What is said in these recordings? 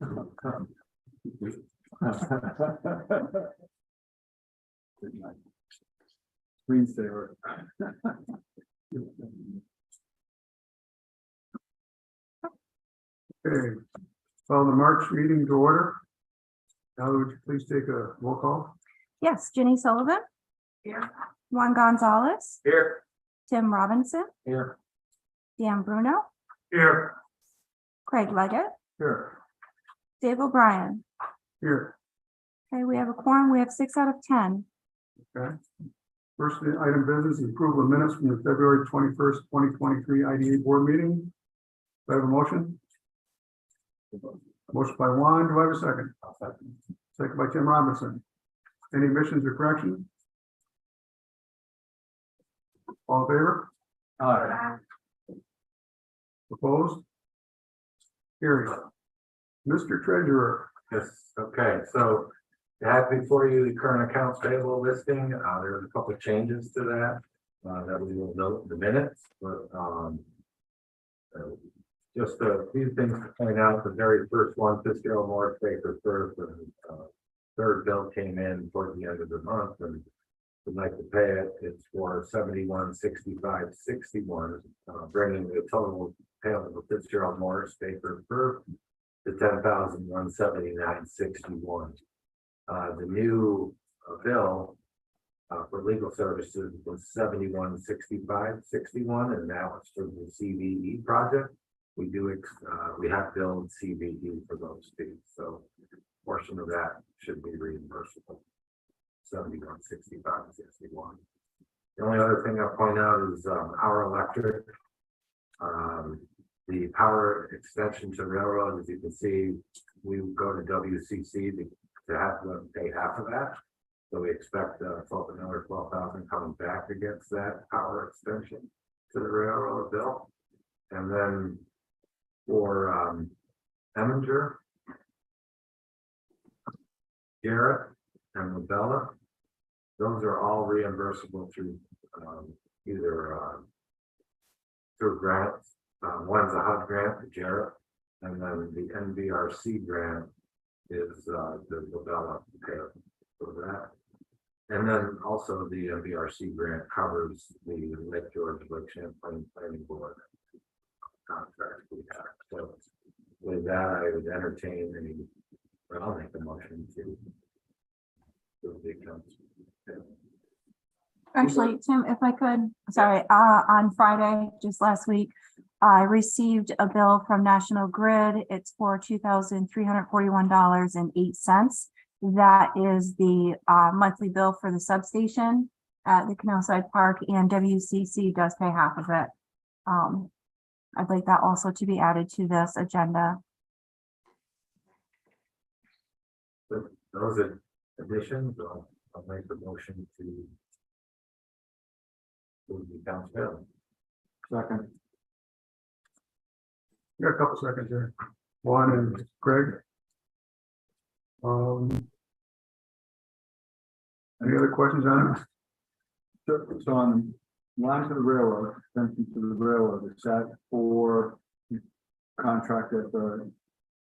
Screensaver. Okay, call the March meeting to order. Now, would you please take a roll call? Yes, Jenny Sullivan. Here. Juan Gonzalez, Here. Tim Robinson, Here. Dan Bruno, Here. Craig Leggett, Here. Dave O'Brien. Here. Okay, we have a quorum. We have 6 out of 10. Okay. First item of business is approval of minutes from the February 21st, 2023 IDA board meeting. Do I have a motion? Motion by Juan. Do I have a second? Second by Tim Robinson. Any omissions or corrections? All in favor? Aye. Opposed? Carried. Mr. Treasurer. Yes, okay, so you have before you the current accounts payable listing. There's a couple of changes to that. That we will note in the minutes, but just a few things to point out. The very first one, Fitzgerald Morris Baker first, third bill came in towards the end of the month and would like to pay it. It's for $71,65.61, bringing the total payable to Fitzgerald Morris Baker first to $10,179.61. The new bill for legal services was $71,65.61, and now it's for the CVE project. We have billed CVE for those fees, so a portion of that should be reimbursable. $71,65.61. The only other thing I'll point out is our electric. The power extension to railroad, as you can see, we go to WCC to have them pay half of that. So we expect another $12,000 coming back against that power extension to the railroad bill. And then for Eminger, Garrett, and Labella, those are all reimbursable through either through grants. One's a HUD grant, the Jarrett, and then the NVRC grant is the Labella payout for that. And then also the NVRC grant covers the Lake George Lake Champlain Planning Board contract we have. So with that, I would entertain I'll make the motion to the accounts. Actually, Tim, if I could, sorry, on Friday, just last week, I received a bill from National Grid. It's for $2,341.08. That is the monthly bill for the substation at the Canalside Park, and WCC does pay half of it. I'd like that also to be added to this agenda. Those are additions. I'll make the motion to the accounts payable. Second. You got a couple seconds there. Juan and Craig. Any other questions on it? So on line to the railroad, extension to the railroad, is that for contract at the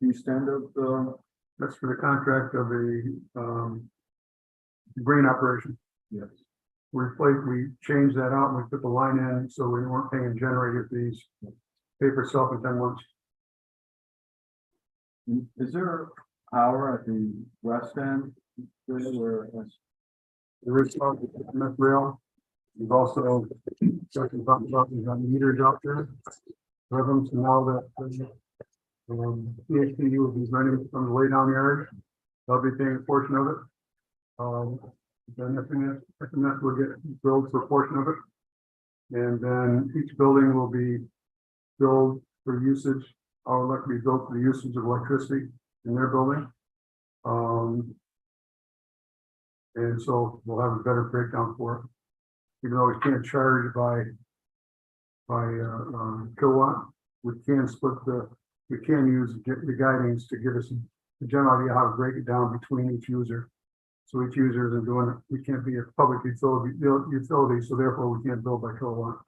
east end of the? That's for the contract of the grain operation. Yes. We changed that out and we put the line in, so we weren't paying generator fees. Pay for itself in 10 months. Is there power at the west end? Where There is MF rail. We've also talked about we've got meters out there. Rhythms now that PHPU will be running from the way down yard. They'll be paying a portion of it. Then FMS will get billed for a portion of it. And then each building will be billed for usage. Our electric will be billed for the usage of electricity in their building. And so we'll have a better breakdown for it. Even though we can't charge by kilowatt, we can use the guidance to give us a general idea how to break it down between each user. So each user isn't doing it. We can't be a public utility, so therefore we can't bill by kilowatt.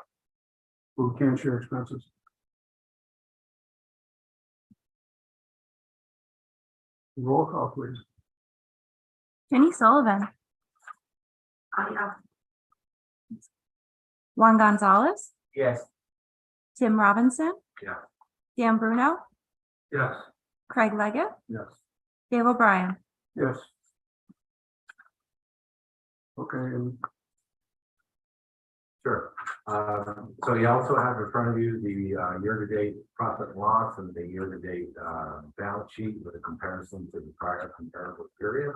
But we can share expenses. Roll call, please. Jenny Sullivan. Juan Gonzalez, Yes. Tim Robinson. Yeah. Dan Bruno, Yes. Craig Leggett, Yes. Dave O'Brien. Yes. Okay, and Sure. So you also have in front of you the year-to-date profit and loss and the year-to-date balance sheet with a comparison to the prior comparable period.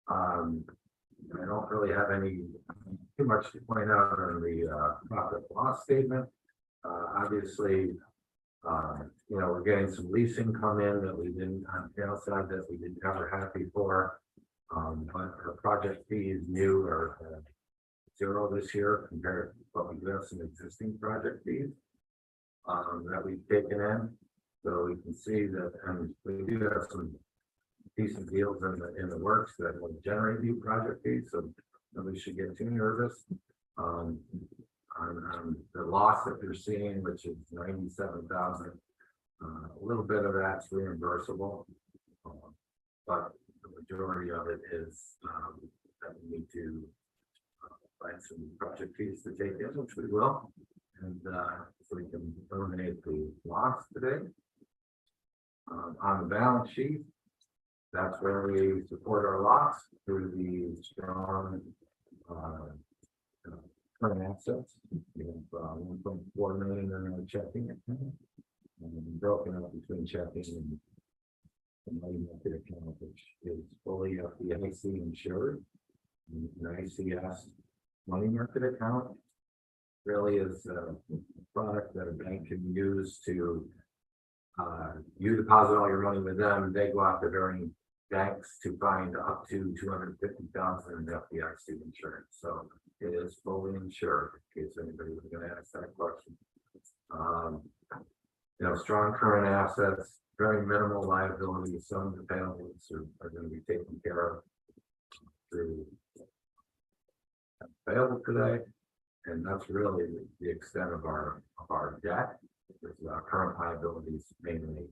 I don't really have too much to point out on the profit and loss statement. Obviously, we're getting some leasing come in that we didn't on the outside that we didn't ever have before. But our project fee is new or zero this year compared to what we do have some existing project fees that we've taken in. So we can see that, and we do have some decent deals in the works that will generate new project fees, so nobody should get too nervous. On the loss that you're seeing, which is 97,000, a little bit of that's reimbursable, but the majority of it is that we need to find some project fees to take in, which we will, and so we can eliminate the loss today. On the balance sheet, that's where we support our loss through the strong current assets. We have 1.4 million in our checking account, and broken up between checking and the money market account, which is fully FDIC insured. And the ICS money market account really is a product that a bank can use to you deposit all your money with them. They go out to varying banks to find up to 250,000 in FDIC insurance. So it is fully insured in case anybody was going to ask that question. Strong current assets, very minimal liabilities. Some of the payables are going to be taken care of through available today, and that's really the extent of our debt. Because our current liabilities mainly.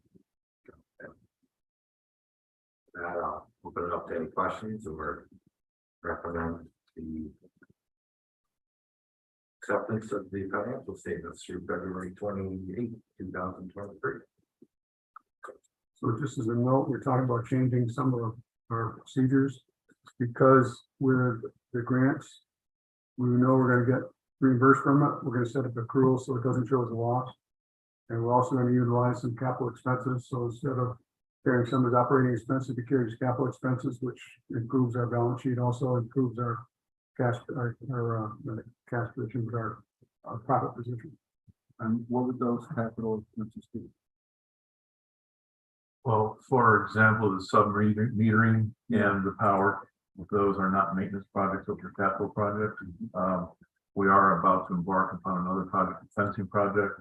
That I'll open it up to any questions or recommend the acceptance of the financial statements through February 28, 2023. so just as a note, we're talking about changing some of our procedures because with the grants, we know we're gonna get reimbursed from it. We're gonna set up accrual so it doesn't show as a loss. And we're also going to utilize some capital expenses. So instead of carrying some of the operating expenses, we carry capital expenses, which improves our balance sheet, also improves our cash, cash position, with our profit position. And what would those capital expenses be? Well, for example, the sub-metering and the power, those are not maintenance projects, those are capital projects. We are about to embark upon another project, a fencing project.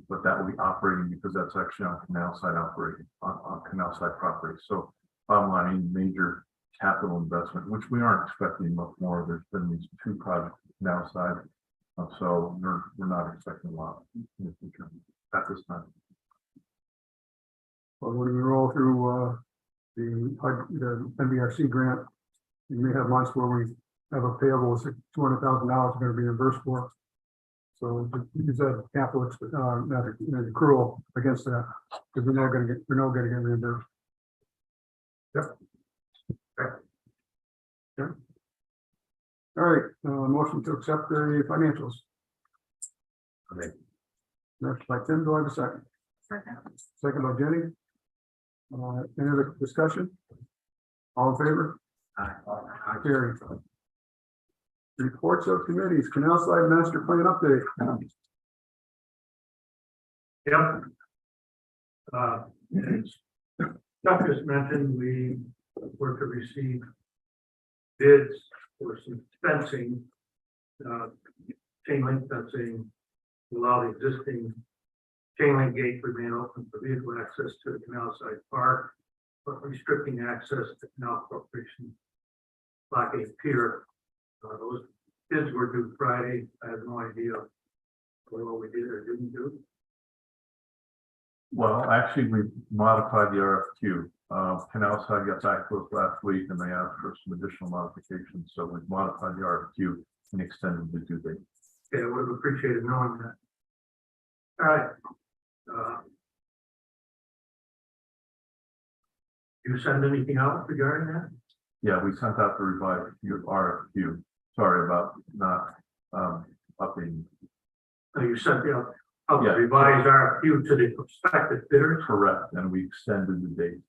But that will be operating because that's actually on canal side operating on canal side property. So bottom line, any major capital investment, which we aren't expecting much more. There's been these two projects canal side. So we're not expecting a lot in the future at this time. Well, when we roll through the NBRC grant, you may have months where we have a payable of $200,000 going to be reimbursed for. So use that capital accrual against that, because we're not going to get reimbursed. Yep. Okay. All right, motion to accept the financials. Okay. Next by Tim, do I have a second? Second by Jenny. Any other discussion? All in favor? Carried. Reports of committees, Canal Side Master Plan update. Yep. As Chuck just mentioned, we were to receive bids for some fencing, chain link fencing, to allow the existing chain link gate to remain open for vehicle access to the Canal Side Park, but restricting access to Canal Corporation Blockade Pier. Those bids were due Friday. I have no idea what we did or didn't do. Well, actually, we modified the RFQ. Canal side got back to us last week and they asked for some additional modifications, so we've modified the RFQ and extended the due date. Yeah, we would appreciate it knowing that. All right. You send anything out regarding that? Yeah, we sent out the revised RFQ. Sorry about not, updating. You sent out the Yeah. revised RFQ to the prospective bidders, Correct, and we extended the date.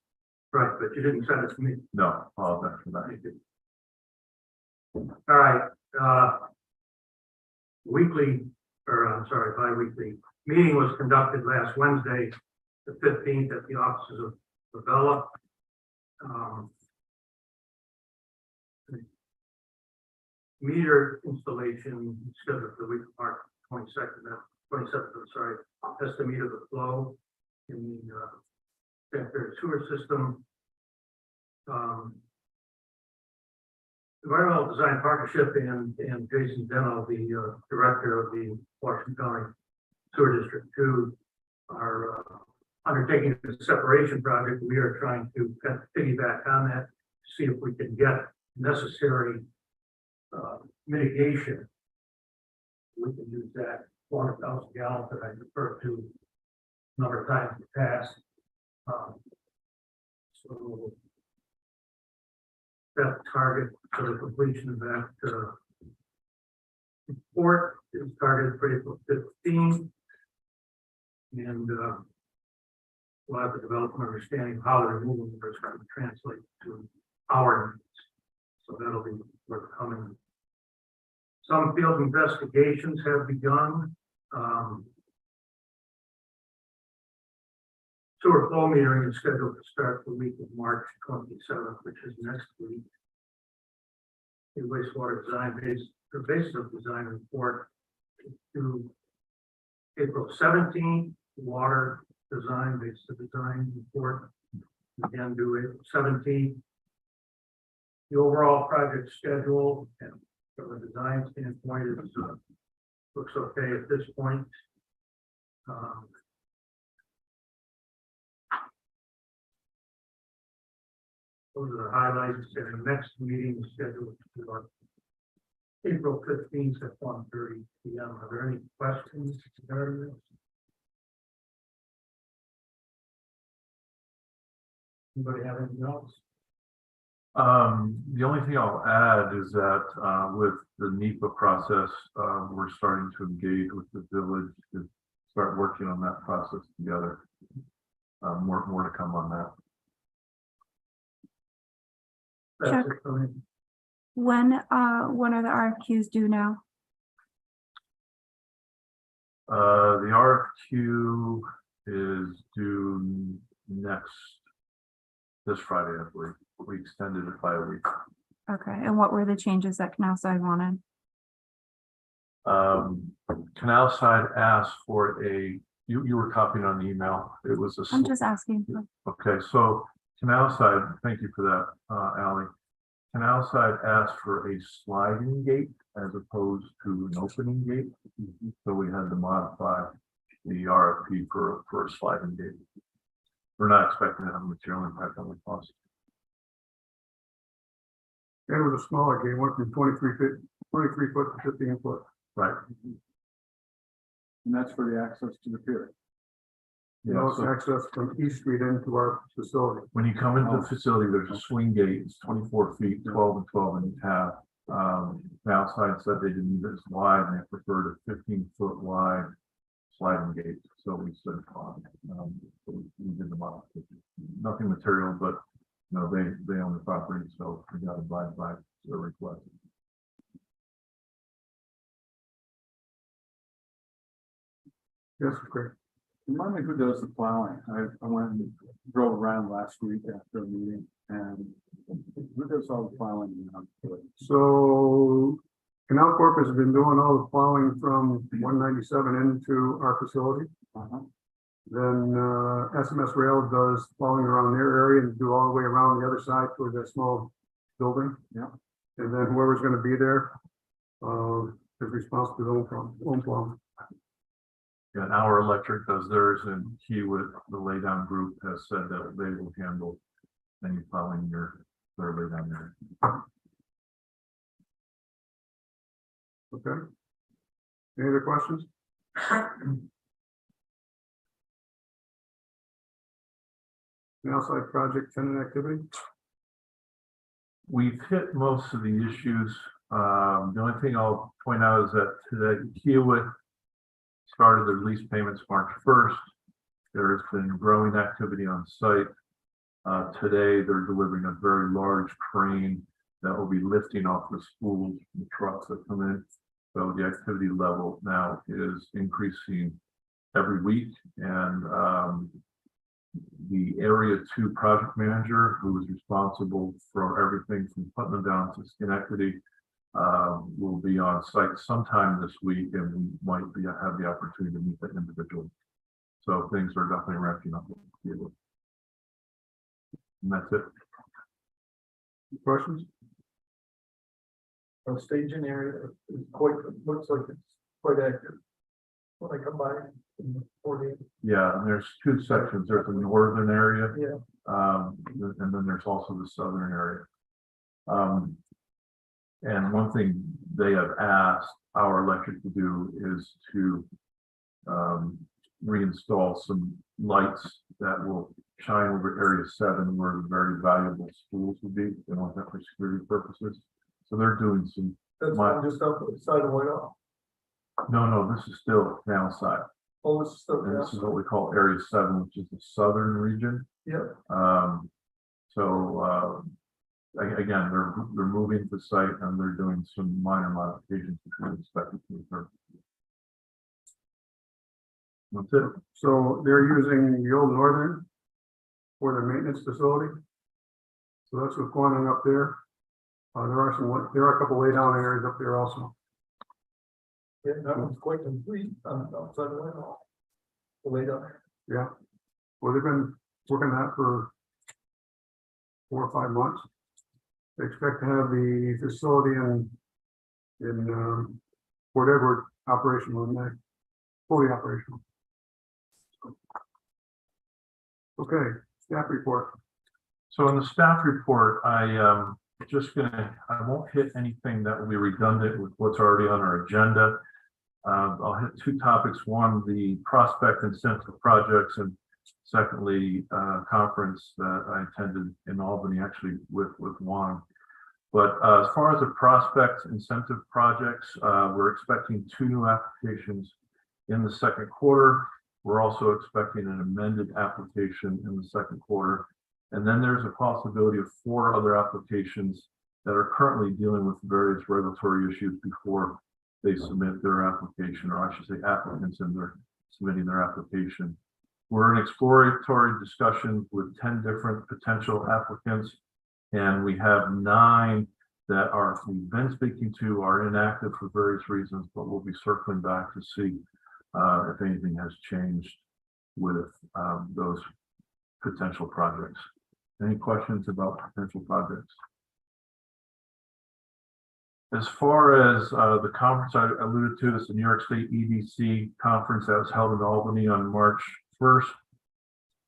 right, but you didn't send it to me. No, apologize for that. All right, weekly, or I'm sorry, bi-weekly meeting was conducted last Wednesday, the 15th, at the offices of Lavella. Meter installation scheduled for the week of March 27th, I'm sorry, that's the meter the flow in the sanitary sewer system. Environmental Design Partnership and Jason Deno, the director of the Washington County Sewer District 2, are undertaking the separation project. We are trying to kind of piggyback on that, see if we can get necessary mitigation. We can use that 400,000 gallons that I referred to a number of times in the past. So that target for the completion of that report is targeted for April 15. And we'll have to develop an understanding of how the removal is going to translate to our needs. So that'll be forthcoming. Some field investigations have begun. Sewer flow metering is scheduled to start the week of March 27th, which is next week. The wastewater design basis of design report to April 17th, water design basis of design report again due April 17th. The overall project schedule and from a design standpoint is looks okay at this point. Those are the highlights, and the next meeting is scheduled for April 15th at 1:30 p.m. Are there any questions regarding this? Anybody have anything else? The only thing I'll add is that, with the NEPA process, we're starting to engage with the village to start working on that process together. More to come on that. That's it for me. When are the RFQs due now? The RFQ is due this Friday, I believe. We extended it by a week. Okay, and what were the changes that Canal Side wanted? Canal Side asked for you were copying on the email. It was a. I'm just asking. Okay, so Canal Side, thank you for that, Ally. Canal Side asked for a sliding gate as opposed to an opening gate. So we had to modify the RFP for a sliding gate. We're not expecting to have a material impact on the cost. And it was a smaller game, went from 23 foot to 15 foot. Right. And that's for the access to the pier. No, Yeah, it's so access from East Street into our facility. when you come into the facility, there's a swing gate, it's 24 feet, 12 and 12 and a half. Canal Side said they didn't need it as wide and they preferred a 15-foot wide sliding gate. So we said, so we did the modification. Nothing material, but you know, they own the property, so we got to abide by their request. Yes, great. Remind me who does the plowing. I went and drove around last week after a meeting, and who does all the plowing around? So Canal Corp has been doing all the plowing from 197 into our facility. Then SMS Rail does plowing around their area and do all the way around the other side toward that small building. Yeah. And then whoever's going to be there is responsible for their own plowing. Yeah, and Our Electric does theirs, and Kiewit, the laydown group, has said that they will handle any plowing your thoroughly down there. Okay. Any other questions? An outside project tenant activity? We've hit most of the issues. The only thing I'll point out is that today Kiewit started their lease payments March 1st. There has been growing activity on site. Today, they're delivering a very large crane that will be lifting off the spools and trucks that come in. So the activity level now is increasing every week. And the Area 2 project manager, who is responsible for everything from Putnam down to Schenectady, will be on site sometime this week, and we might have the opportunity to meet that individual. So things are definitely ramping up. And that's it. Questions? The staging area is quite, looks like it's quite active. When I come by in the 40. Yeah, and there's two sections. There's the northern area. Yeah. And then there's also the southern area. And one thing they have asked our electric to do is to reinstall some lights that will shine over Area 7 where the very valuable schools would be. They want that for security purposes. So they're doing some. That's one just up the side of Whitehall. No, this is still downside. Oh, this is still. And this is what we call Area 7, which is the southern region. Yeah. Again, they're moving the site and they're doing some minor modifications which we expect to occur. That's it. So they're using the old Northern for their maintenance facility. So that's what's going on up there. There are a couple lay down areas up there also. Yeah, that one's quite complete on outside of Whitehall. The way down there. Yeah. Well, they've been working on that for 4 or 5 months. They expect to have the facility in Port Edward operational in May, fully operational. Okay, staff report. So in the staff report, I won't hit anything that will be redundant with what's already on our agenda. I'll hit 2 topics. One, the prospect incentive projects, and secondly, conference that I attended in Albany, actually with Juan. But as far as the prospect incentive projects, we're expecting 2 new applications in the second quarter. We're also expecting an amended application in the second quarter. And then there's a possibility of 4 other applications that are currently dealing with various regulatory issues before they submit their application, or I should say applicants, and they're submitting their application. We're in exploratory discussions with 10 different potential applicants, and we have 9 that we've been speaking to are inactive for various reasons, but we'll be circling back to see if anything has changed with those potential projects. Any questions about potential projects? As far as the conference I alluded to, this is the New York State EDC conference that was held in Albany on March 1st.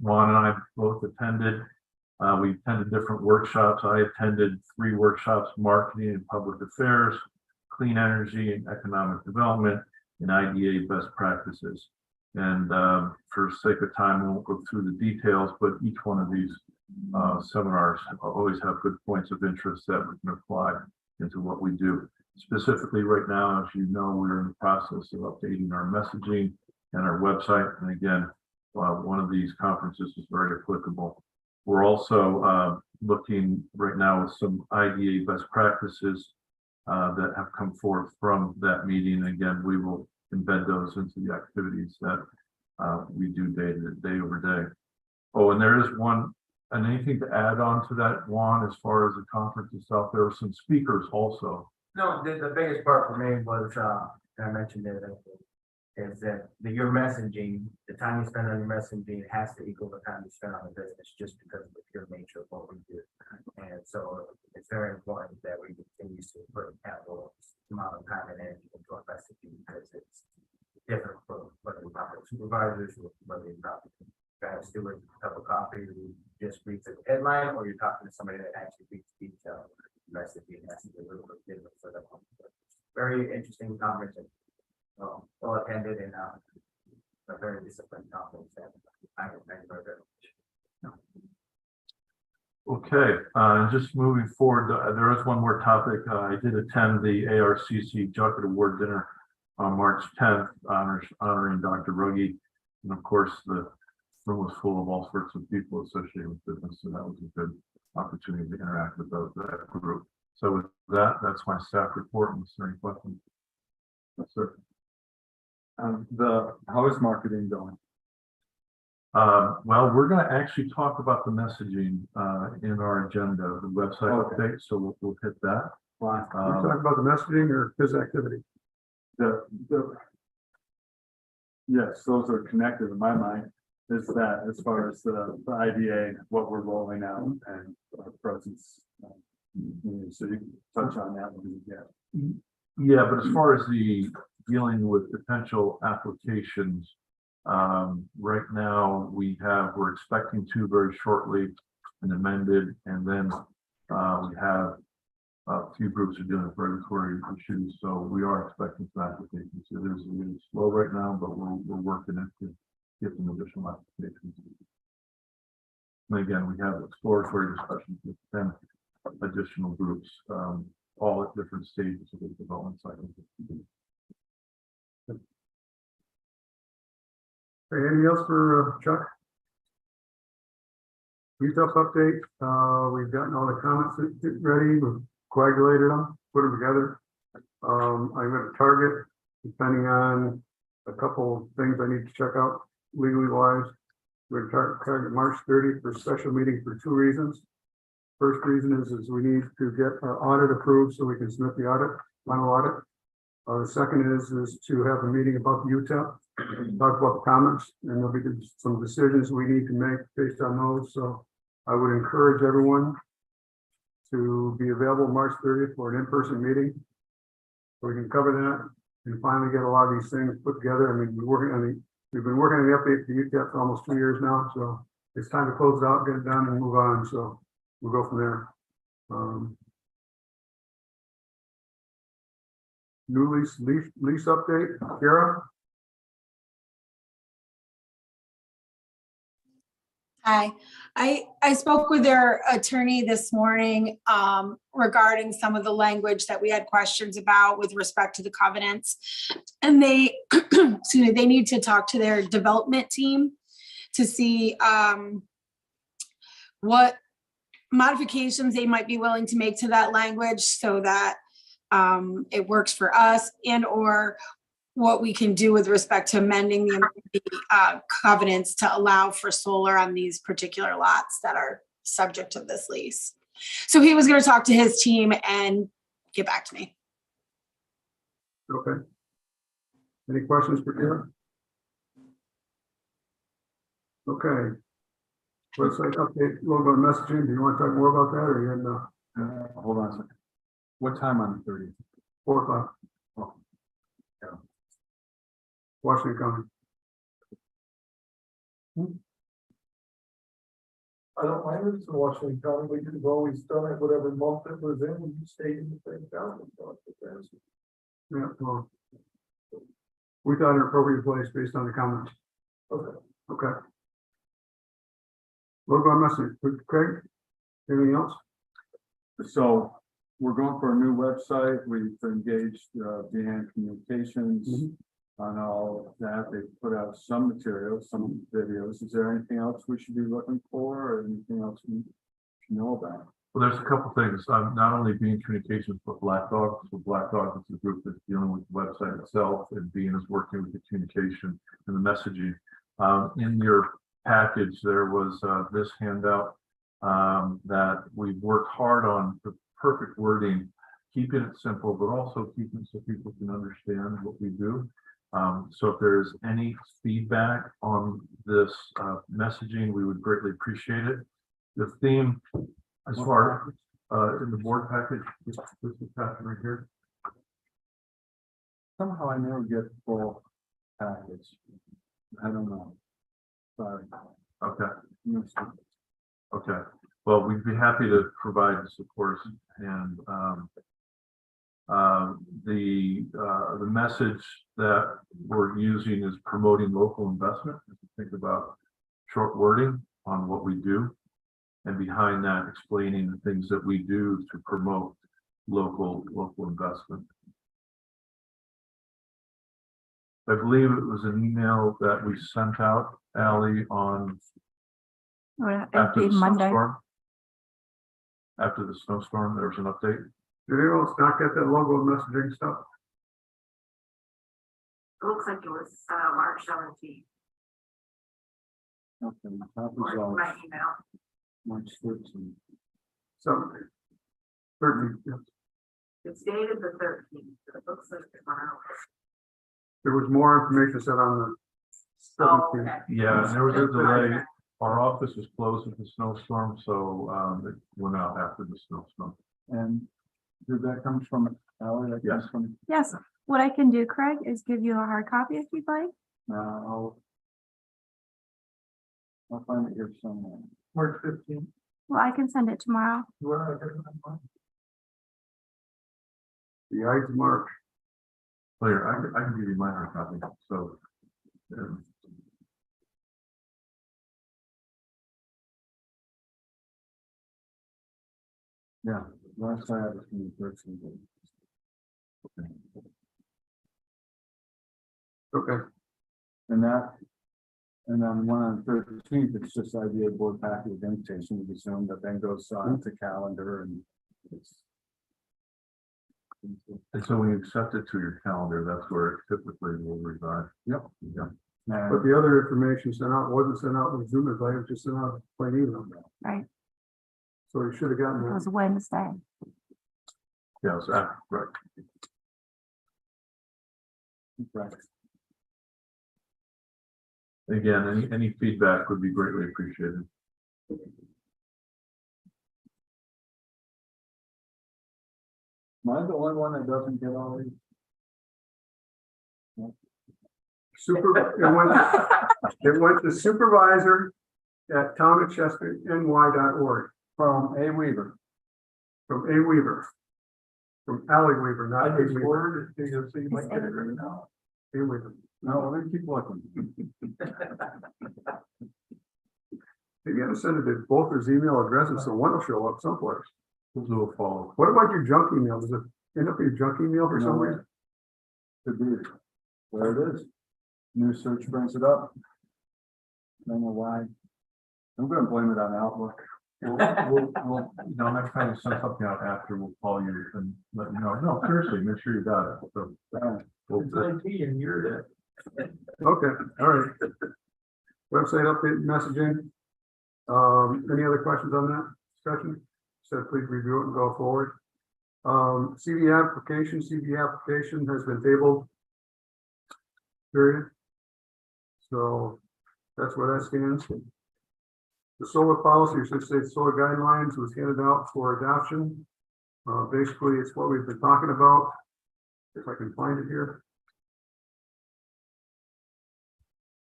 Juan and I both attended. We attended different workshops. I attended 3 workshops: marketing and public affairs, clean energy and economic development, and IDA best practices. And for sake of time, I won't go through the details, but each one of these seminars always have good points of interest that we can apply into what we do. Specifically right now, as you know, we're in the process of updating our messaging and our website. And again, one of these conferences is very applicable. We're also looking right now at some IDA best practices that have come forth from that meeting. Again, we will embed those into the activities that we do day over day. Oh, and there is one, and anything to add on to that, Juan, as far as the conference itself? There were some speakers also. No, the biggest part for me was, and I mentioned it, is that your messaging, the time you spend on your messaging has to equal the time you spend on the business, just because of the pure nature of what we do. And so it's very important that we continue to put capital amount of time and energy into our messaging, because it's different for whether we talk to supervisors, whether we talk to Stewart's cup of coffee, who just reads a headline, or you're talking to somebody that actually reads detail. Messaging has to be a little bit different for them. Very interesting conversation. Well attended and, a very disciplined conference. And I thank you very much. Okay, just moving forward, there is one more topic. I did attend the ARCC Junket Award dinner on March 10th, honoring Dr. Ruggie. And of course, the room was full of all sorts of people associated with business, so that was a good opportunity to interact with that group. So with that, that's my staff report. Is there any questions? Yes, sir. How is marketing going? Well, we're going to actually talk about the messaging in our agenda, the website Okay. update, so we'll hit that. Fine. We talk about the messaging or his activity. Yes, those are connected in my mind, is that as far as the IDA, what we're rolling out and our presence. So you can touch on that when you get. Yeah, but as far as the dealing with potential applications, right now we're expecting to very shortly and amended, and then we have a few groups are dealing with regulatory issues, so we are expecting some applications. It is really slow right now, but we're working it to get some additional applications. And again, we have exploratory discussions with 10 additional groups, all at different stages of the development cycle. Okay, anything else for Chuck? Retail update, we've gotten all the comments ready, we've coagulated them, put them together. I'm going to target, depending on a couple of things I need to check out legally wise. We're target March 30th for a special meeting for 2 reasons. First reason is we need to get our audit approved so we can submit the audit, final audit. The second is to have a meeting about the UTEP, talk about the comments, and there'll be some decisions we need to make based on those. So I would encourage everyone to be available March 30th for an in-person meeting. So we can cover that and finally get a lot of these things put together. I mean, we've been working on the update to UTEP for almost 2 years now. So it's time to close it out, get it done and move on. So we'll go from there. New lease update, Kara? Hi, I spoke with their attorney this morning regarding some of the language that we had questions about with respect to the covenants. And they, excuse me, they need to talk to their development team to see what modifications they might be willing to make to that language so that it works for us, and or what we can do with respect to amending the covenants to allow for solar on these particular lots that are subject to this lease. So he was going to talk to his team and get back to me. Okay. Any questions for Kara? Okay. Website update, a little bit of messaging. Do you want to talk more about that, or you're in the Hold on a second. What time on the 30th? 4 o'clock? Oh, Washington County. I don't mind if it's in Washington County, but you've always done it whatever month it was in, when you stayed in the same county. Yeah, well, we thought an appropriate place based on the comments. Okay. Okay. What about message? Craig? Anything else? So we're going for a new website. We've engaged Deanne Communications on all of that. They put out some materials, some videos. Is there anything else we should be looking for, or anything else we should know about? Well, there's a couple things, not only Bean Communications, but Black Dog. So Black Dog is the group that's dealing with the website itself, and Bean is working with the communication and the messaging. In your package, there was this handout that we've worked hard on, the perfect wording, keeping it simple, but also keeping so people can understand what we do. So if there's any feedback on this messaging, we would greatly appreciate it. The theme, as far in the board package, this is happening right here. Somehow I never get full package. I don't know. Sorry. Okay. Okay. Well, we'd be happy to provide this, of course, and the message that we're using is promoting local investment. If you think about short wording on what we do, and behind that explaining the things that we do to promote local investment. I believe it was an email that we sent out, Ally, on after the Monday. snowstorm. After the snowstorm, there was an update. Did anyone else not get that logo messaging stuff? It looks like it was, March 17th, Okay, top or results, my email. March 13th. So, 13, yes. It's dated the 13th, so it looks like it's on our list. There was more information said on the Oh, 17th. okay. Yeah, there was a delay. Okay. Our office was closed with the snowstorm, so it went out after the snowstorm. And did that come from Ally? That comes Yes. from, Yes, what I can do, Craig, is give you a hard copy if you'd like. I'll find it here somewhere. March 15th. Well, I can send it tomorrow. The Ides of March. Later, I can give you my hard copy, so. Yeah, last I had was from the 13th. Okay, And that, and then one on the 13th, it's just idea board packet of invitation, we assume that then goes on to calendar and it's. And so when you accept it to your calendar, that's where it typically will reside. Yep. Yeah. but the other information sent out wasn't sent out with Zoom invite, it was just sent out plain email. Right. So you should have gotten It that. was Wednesday. Yeah, so, right. Right. Again, any feedback would be greatly appreciated. Am I the only one that doesn't get all these? It went to supervisor at townofchesterny.org From A Weaver. from A Weaver. From Ally Weaver, not A I just Weaver. forwarded it to you, so you might get it right now. A Weaver. No, let me keep looking. You gotta send it to both his email addresses, so one will show up someplace. We'll do a follow. What about your junk email? Does it end up in your junk email for some No. reason? Could be. There it is. New search brings it up. Don't know why. I'm gonna blame it on Outlook. Next time we send something out after, we'll call you and let you know. No, seriously, make sure you got it. So, It's IT and you're it. Okay, all right. Website update messaging. Any other questions on that discussion? So please review it and go forward. CV application has been tabled. Period. So that's where that stands. The solar policy, or should I say solar guidelines, was handed out for adoption. Basically, it's what we've been talking about. If I can find it here.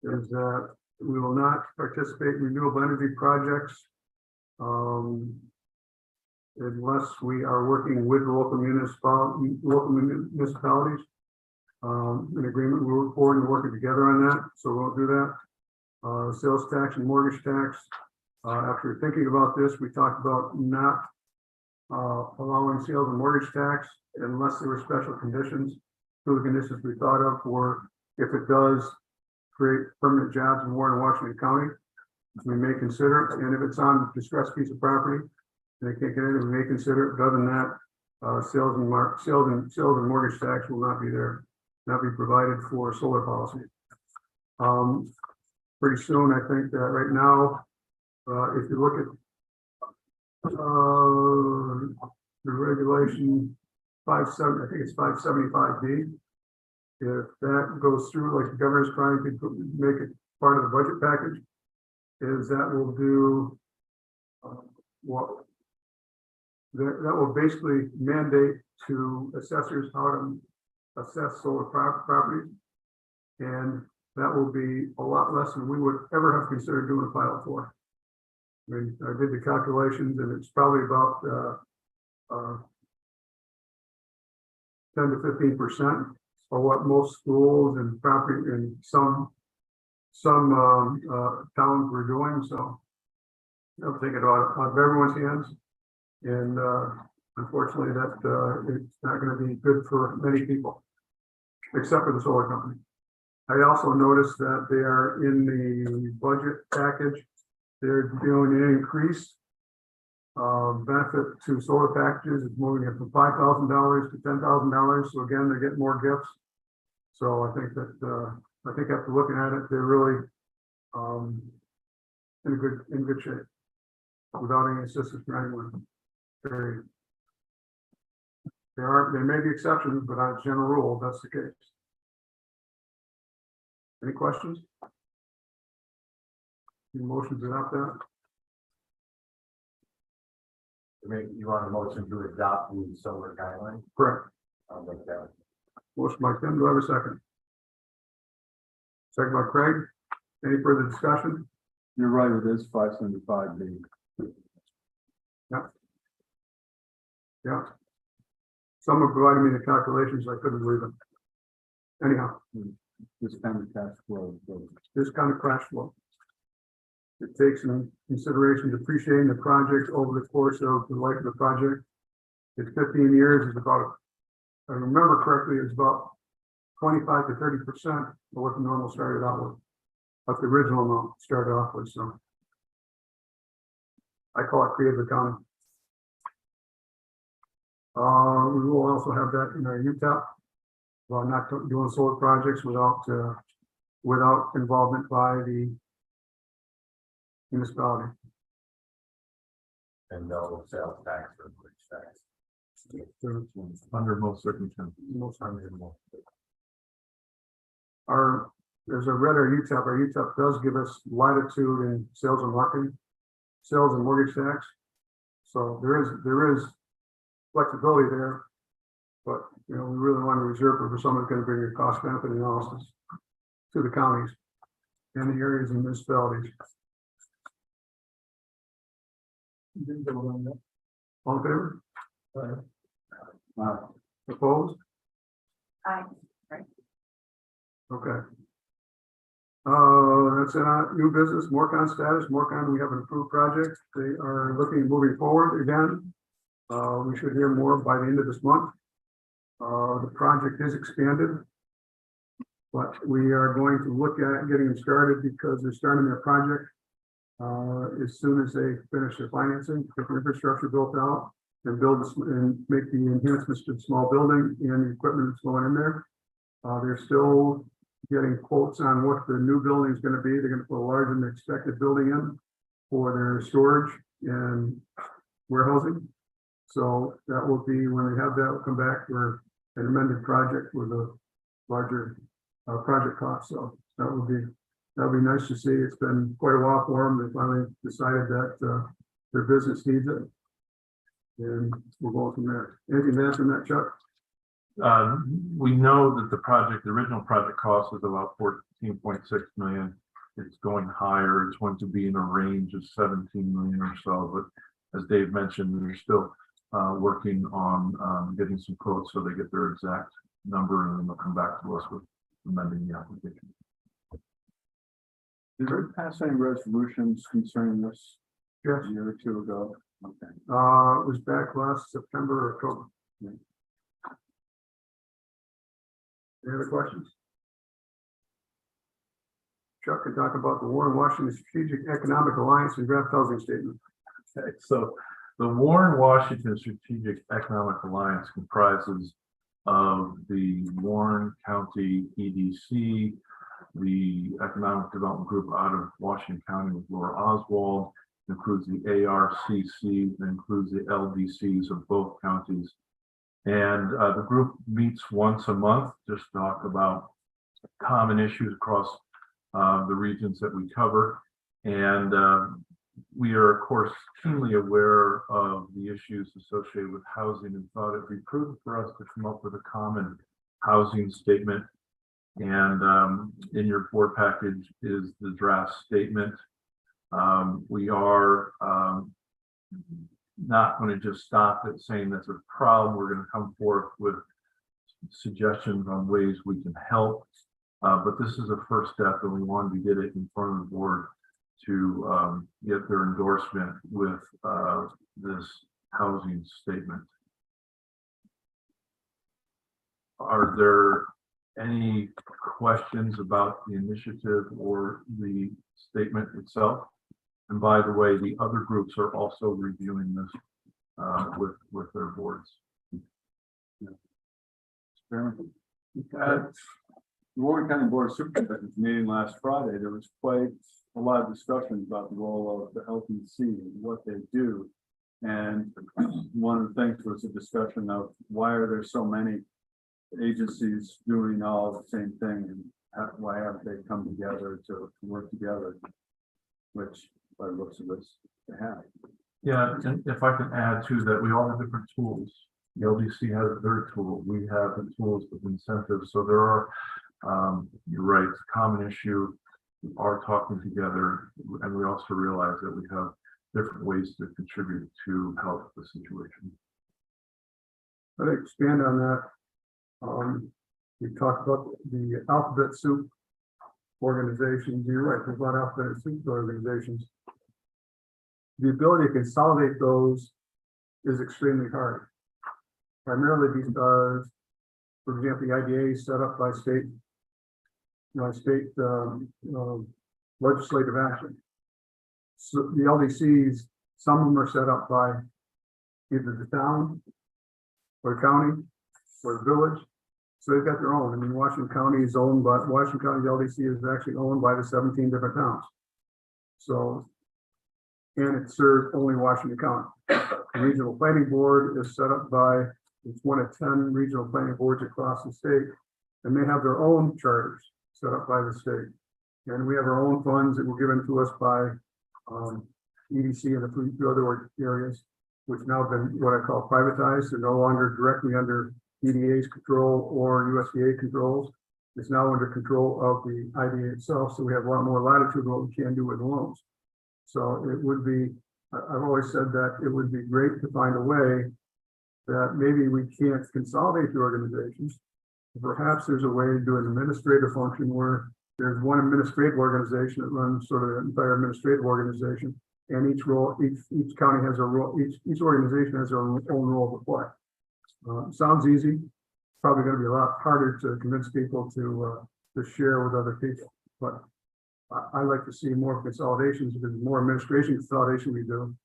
Is that we will not participate in renewable energy projects. Unless we are working with local municipalities. In agreement, we work forward and working together on that, so we won't do that. Sales tax and mortgage tax. After thinking about this, we talked about not allowing sales and mortgage tax unless there were special conditions. Two of the conditions we thought of were if it does create permanent jobs in Warren and Washington County, we may consider it, and if it's on a distressed piece of property, and they can't get in, we may consider it. But other than that, sales and mortgage tax will not be there, not be provided for solar policy. Pretty soon, I think that right now, if you look at the regulation 5.7, I think it's 575B. If that goes through, like the governor's trying to make it part of the budget package, is that will do that will basically mandate to assessors how to assess solar properties. And that will be a lot less than we would ever have considered doing a pilot for. I mean, I did the calculations and it's probably about, 10 to 15% of what most schools and property and some towns were doing, so. I'm thinking out of everyone's hands. And, unfortunately, that, it's not gonna be good for many people, except for the solar company. I also noticed that they are in the budget package, they're doing an increase. Benefit to solar packages is moving it from $5,000 to $10,000, so again, they're getting more gifts. So I think that, after looking at it, they're really, in good shape. Without any assistance from anyone. Period. There may be exceptions, but as a general rule, that's the case. Any questions? Any motions about that? You want a motion to adopt the solar guideline? Correct. I'll make that. Motion by Tim, do I have a second? Second by Craig. Any further discussion? You're right, it is 575B. Yeah. Someone provided me the calculations, I couldn't believe it. Anyhow, This kind of cash flow. this kind of crash flow. It takes in consideration depreciating the project over the course of the life of the project. It's 15 years, is about, if I remember correctly, it's about 25 to 30% of what the normal started out with. What the original amount started off with, so. I call it creative accounting. We will also have that in our UTEP. Well, not doing solar projects without involvement by the municipality. And no sales tax or bridge tax. Under most circumstances. Most Unreasonable. As I read our UTEP does give us latitude in sales and marketing, sales and mortgage tax. So there is flexibility there, but we really want to reserve it for someone who's going to bring a cost benefit analysis to the counties and the areas and municipalities. All in favor? Opposed? Aye. Okay. That's new business, Morcon status. Morcon, we have an approved project. They are moving forward again. We should hear more by the end of this month. The project is expanded, but we are going to look at getting them started because they're starting their project as soon as they finish their financing, get the infrastructure built out and and make the enhancements to the small building and the equipment that's going in there. They're still getting quotes on what the new building is going to be. They're going to put a larger than expected building in for their storage and warehousing. So that will be, when they have that, we'll come back for an amended project with a larger project cost. So that'll be nice to see. It's been quite a while for them. They finally decided that their business needs it. And we'll go from there. Anything to add from that, Chuck? We know that the original project cost is about 14.6 million. It's going higher. It's going to be in a range of 17 million or so. But as Dave mentioned, they're still working on getting some quotes so they get their exact number, and then they'll come back to us with amending the application. Did we pass any resolutions concerning this Yes. a year or two ago? Okay. It was back last September or October. Any other questions? Chuck can talk about the Warren Washington Strategic Economic Alliance and draft housing statement. Okay, so the Warren Washington Strategic Economic Alliance comprises of the Warren County EDC, the Economic Development Group out of Washington County with Laura Oswald, includes the ARCC, includes the LDCs of both counties. And the group meets once a month, just to talk about common issues across the regions that we cover. And we are, of course, keenly aware of the issues associated with housing, and thought it'd be prudent for us to come up with a common housing statement. And in your board package is the draft statement. We are, not going to just stop at saying that's a problem. We're going to come forth with suggestions on ways we can help. But this is a first step, and we wanted to get it in front of the board to get their endorsement with this housing statement. Are there any questions about the initiative or the statement itself? And by the way, the other groups are also reviewing this with their boards. Chairman. At the Warren County Board of Supervisors meeting last Friday, there was quite a lot of discussion about the role of the LTC and what they do. And one of the things was a discussion of why are there so many agencies doing all the same thing, and why haven't they come together to work together, which by the looks of this they have. Yeah, and if I can add to that, we all have different tools. The LDC has their tool. We have the tools of incentives. So there are, you're right, it's a common issue. We are talking together, and we also realize that we have different ways to contribute to help the situation. I'd expand on that. We talked about the alphabet soup organizations. You're right, there's a lot of alphabet soup organizations. The ability to consolidate those is extremely hard. Primarily because, for example, the IDA is set up by state legislative action. So the LDCs, some of them are set up by either the town or the county or the village. So they've got their own. I mean, Washington County is owned by, Washington County LDC is actually owned by the 17 different towns. So, and it serves only Washington County. The Regional Planning Board is set up by, it's one of 10 regional planning boards across the state, and they have their own charters set up by the state. And we have our own funds that were given to us by EDC and a few other areas, which now have been what I call privatized. They're no longer directly under EDA's control or USDA controls. It's now under control of the IDA itself. So we have a lot more latitude in what we can do with loans. So it would be, I've always said that it would be great to find a way that maybe we can't consolidate the organizations. Perhaps there's a way to do an administrative function where there's one administrative organization that runs sort of the entire administrative organization, and each county has a role, each organization has their own role to play. Sounds easy, probably going to be a lot harder to convince people to share with other people, but I like to see more consolidations, because the more administration consolidation we do,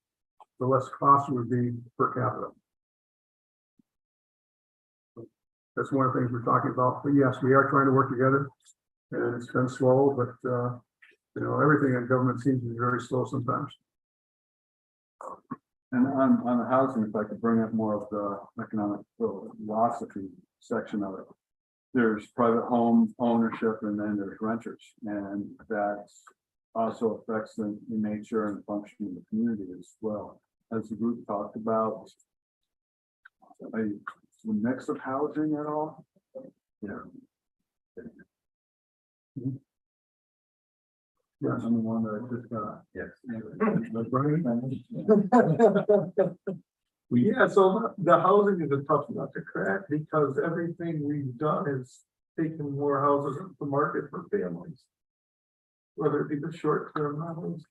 the less cost it would be per capita. That's one of the things we're talking about. But yes, we are trying to work together, and it's been slow, but you know, everything in government seems to be very slow sometimes. And on the housing, if I could bring up more of the economic philosophy section of it. There's private home ownership, and then there's renters, and that also affects the nature and function of the community as well. As the group talked about a mix of housing at all? Yeah. Yeah, I'm the one that just got. Yes. Yeah, so the housing is a tough nut to crack, because everything we've done is taken more houses off the market for families. Whether it be the short-term rentals,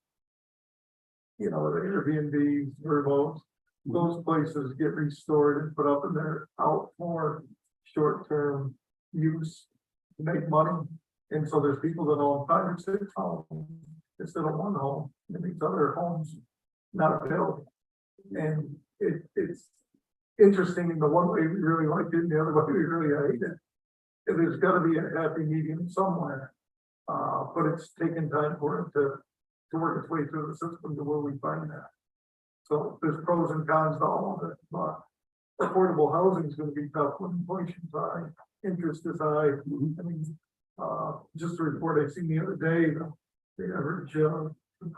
you know, the Airbnbs, Vrbo's, those places get restored and put up, and they're out for short-term use to make money. And so there's people that own 5 or 6 homes instead of one home, and these other homes not available. And it's interesting, in the one way we really liked it, and the other way we really hate it. And there's got to be a happy medium somewhere, but it's taken time for it to work its way through the system to where we find that. So there's pros and cons to all of it, but affordable housing is going to be tough when inflation's high, interest is high. I mean, just a report I seen the other day, the average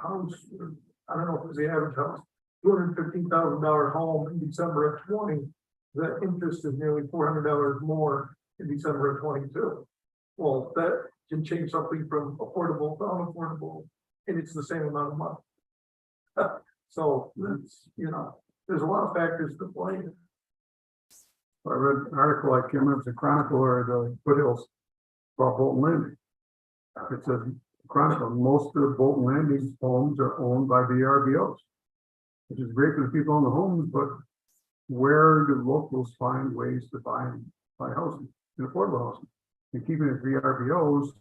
house, I don't know if it was the average house, $215,000 home in December of 20, that interest is nearly $400 more in December of 22. Well, that can change something from affordable to unaffordable, and it's the same amount of money. So that's, there's a lot of factors to play. I read an article, I can't remember, if it's a Chronicle or the Foothills about Bolton Landing. It says, Chronicle, most of the Bolton Landing homes are owned by VRBOs, which is great for the people in the homes, but where do locals find ways to buy housing, and affordable housing? And keeping it VRBOs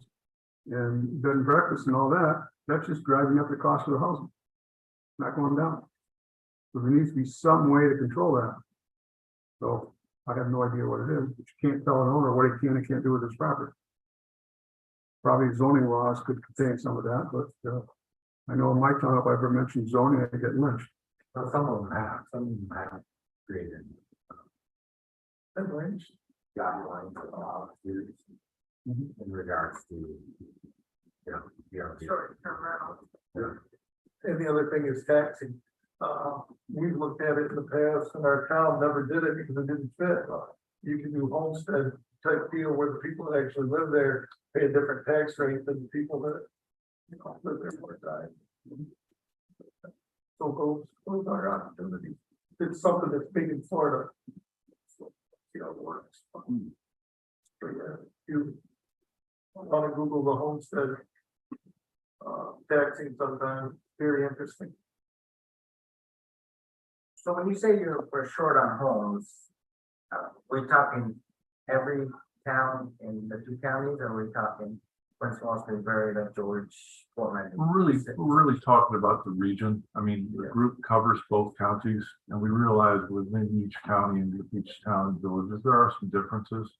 and bed and breakfast and all that, that's just driving up the cost of the housing. Not going down. So there needs to be some way to control that. So I have no idea what it is, but you can't tell an owner what he can and can't do with his property. Probably zoning laws could contain some of that, but I know in my town, if I ever mentioned zoning, I get lynched. Well, some of them have created. Guidelines that allow use in regards to. Short-term rental. And the other thing is taxing. We've looked at it in the past and our town never did it because it didn't fit. You can do homestead type deal where the people that actually live there pay a different tax rate than the people that, live there for a time. So those are opportunities. It's something that's big in Florida. So, see how it works. So yeah, you want to Google the homestead taxing sometimes, very interesting. So when you say we're short on homes, we're talking every town in the 2 counties, or we're talking Prince William, Berry, Lake George, Portland? We're really talking about the region. I mean, the group covers both counties, and we realize within each county and each town and villages, there are some differences.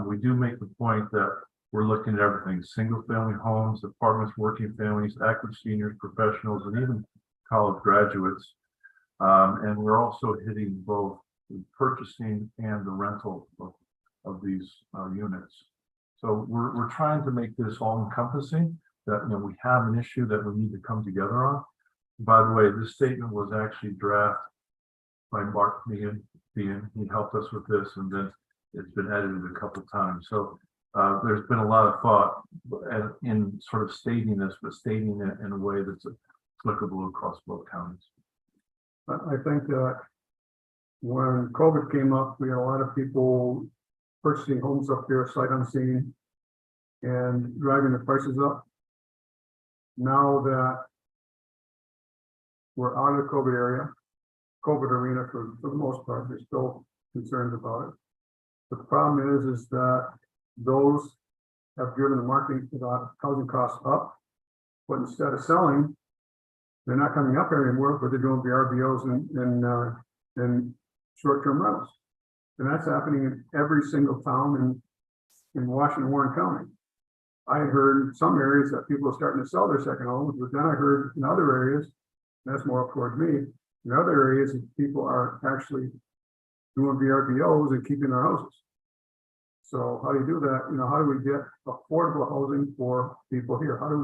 We do make the point that we're looking at everything, single family homes, apartments, working families, active seniors, professionals, and even college graduates. And we're also hitting both the purchasing and the rental of these units. So we're trying to make this all encompassing, that we have an issue that we need to come together on. By the way, this statement was actually drafted by Mark Meehan. He helped us with this, and then it's been edited a couple of times. So there's been a lot of thought in sort of stating this, but stating it in a way that's applicable across both counties. I think that when COVID came up, we had a lot of people purchasing homes up there sight unseen and driving the prices up. Now that we're out of the COVID arena for the most part, there's still concerns about it. The problem is that those have driven the marketing housing costs up, but instead of selling, they're not coming up anymore, but they're doing VRBOs and short-term rentals. And that's happening in every single town in Washington, Warren County. I heard in some areas that people are starting to sell their second homes, but then I heard in other areas, and that's more up towards me, in other areas, people are actually doing VRBOs and keeping their houses. So how do you do that? How do we get affordable housing for people here? How do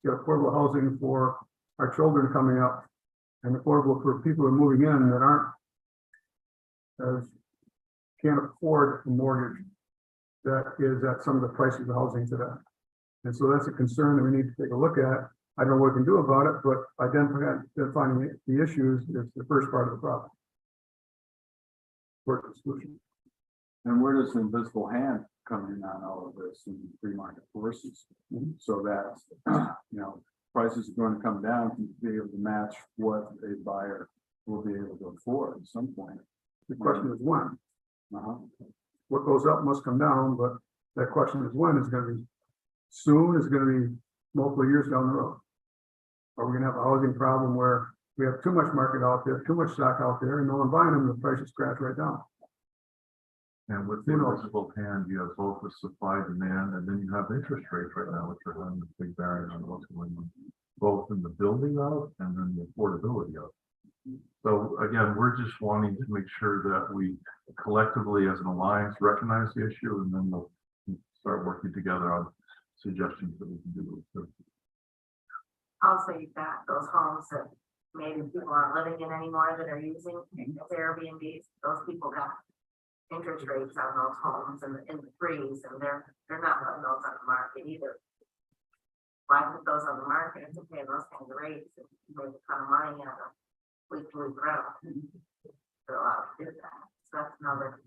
we get affordable housing for our children coming up, and affordable for people who are moving in that can't afford a mortgage that is at some of the prices of housing today. And so that's a concern that we need to take a look at. I don't know what we can do about it, but identifying the issues is the first part of the problem. Work the solution. And where does the invisible hand come in on all of this and free market forces? So that, prices are going to come down to be able to match what a buyer will be able to afford at some point. The question is when. What goes up must come down, but that question is when. Is going to be soon, is going to be multiple years down the road. Are we going to have a housing problem where we have too much market out there, too much stock out there, and no one buying them, the prices crash right down. And with the invisible hand, you have both the supply demand, and then you have interest rates right now, which are having a big barrier on what's going on, both in the building of and then the affordability of. So again, we're just wanting to make sure that we collectively as an alliance recognize the issue, and then we'll start working together on suggestions that we can do. Also, you've got those homes that maybe people aren't living in anymore that are using as Airbnbs. Those people got interest rates on those homes in the threes, and they're not putting those on the market either. why put those on the market and to pay those kinds of rates and make a ton of money on a week-to-week rental? They're allowed to do that, so that's another